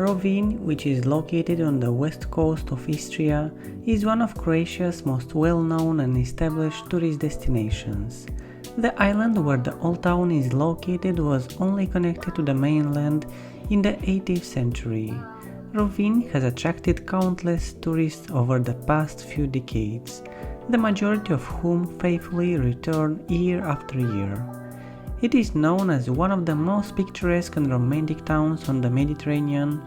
Rovinj, which is located on the west coast of Istria, is one of Croatia's most well-known and established tourist destinations. The island where the old town is located was only connected to the mainland in the 18th century. Rovinj has attracted countless tourists over the past few decades, the majority of whom faithfully return year after year. It is known as one of the most picturesque and romantic towns on the Mediterranean.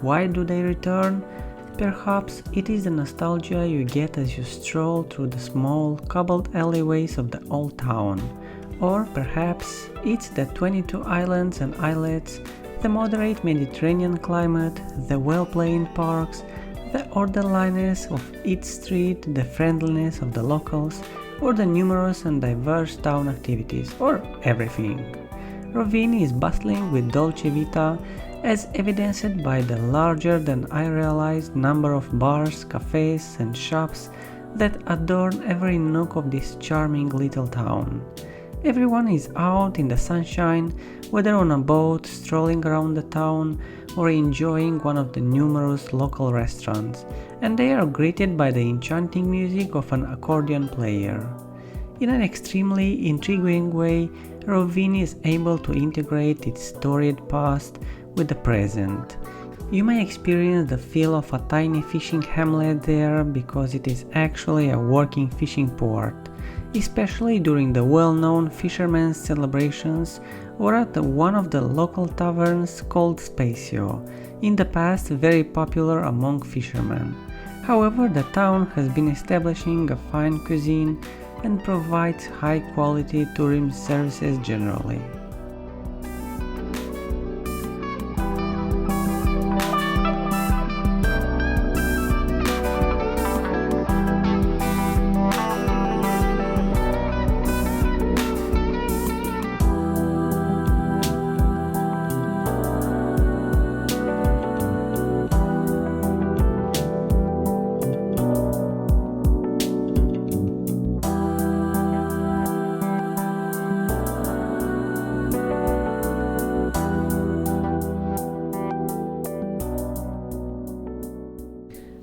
Why do they return? Perhaps it is the nostalgia you get as you stroll through the small, cobbled alleyways of the old town. Or perhaps it's the 22 islands and islets, the moderate Mediterranean climate, the well-planned parks, the orderliness of each street, the friendliness of the locals, or the numerous and diverse town activities, or everything. Rovinj is bustling with dolce vita, as evidenced by the larger than unrealized number of bars, cafes and shops that adorn every nook of this charming little town. Everyone is out in the sunshine, whether on a boat, strolling around the town, or enjoying one of the numerous local restaurants, and they are greeted by the enchanting music of an accordion player. In an extremely intriguing way, Rovinj is able to integrate its storied past with the present. You may experience the feel of a tiny fishing hamlet there because it is actually a working fishing port, especially during the well-known fishermen's celebrations or at one of the local taverns called Spazio, in the past very popular among fishermen. However, the town has been establishing a fine cuisine and provides high-quality tourism services generally.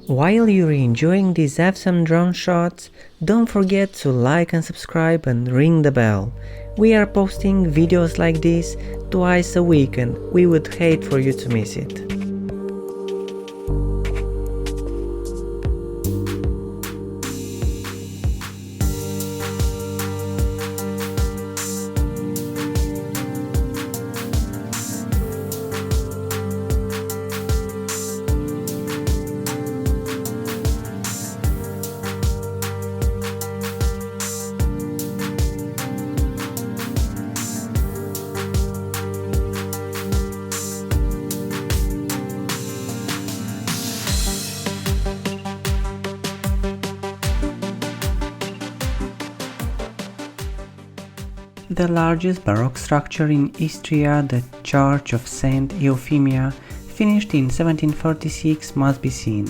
While you're enjoying these awesome drone shots, don't forget to like and subscribe and ring the bell. We are posting videos like this twice a week and we would hate for you to miss it. The largest Baroque structure in Istria, the Church of Saint Euphemia, finished in 1746, must be seen.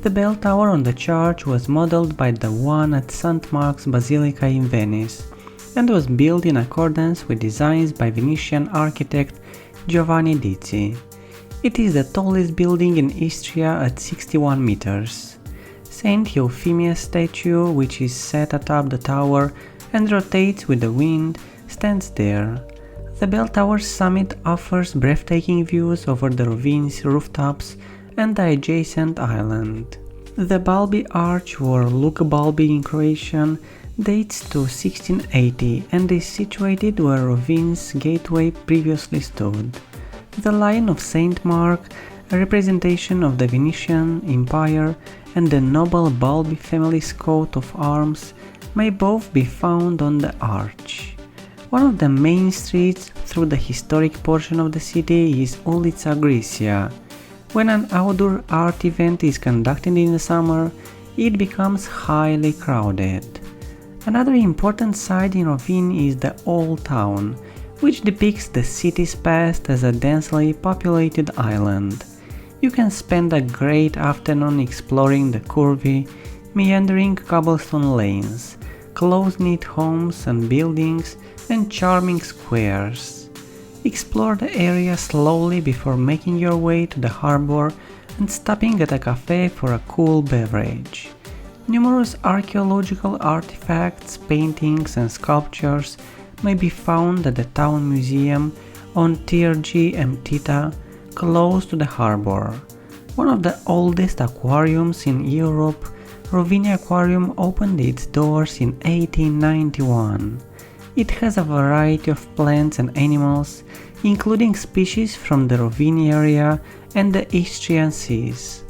The bell tower on the church was modeled by the one at St. Mark's Basilica in Venice, and was built in accordance with designs by Venetian architect Giovanni Dizzi. It is the tallest building in Istria at 61 meters. Saint Euphemia's statue, which is set atop the tower and rotates with the wind, stands there. The bell tower's summit offers breathtaking views over the Rovinj's rooftops and the adjacent island. The bulby arch, or look bulby in Croatian, dates to 1680 and is situated where Rovinj's gateway previously stood. The Lion of St. Mark, a representation of the Venetian Empire, and the noble bulby family's coat of arms may both be found on the arch. One of the main streets through the historic portion of the city is Ulica Grisia. When an outdoor art event is conducted in the summer, it becomes highly crowded. Another important site in Rovinj is the Old Town, which depicts the city's past as a densely populated island. You can spend a great afternoon exploring the curvy, meandering cobblestone lanes, close-knit homes and buildings, and charming squares. Explore the area slowly before making your way to the harbor and stopping at a cafe for a cool beverage. Numerous archaeological artifacts, paintings and sculptures may be found at the town museum on Târgu Mtita, close to the harbor. One of the oldest aquariums in Europe, Rovinj Aquarium opened its doors in 1891. It has a variety of plants and animals, including species from the Rovinj area and the Istrian seas.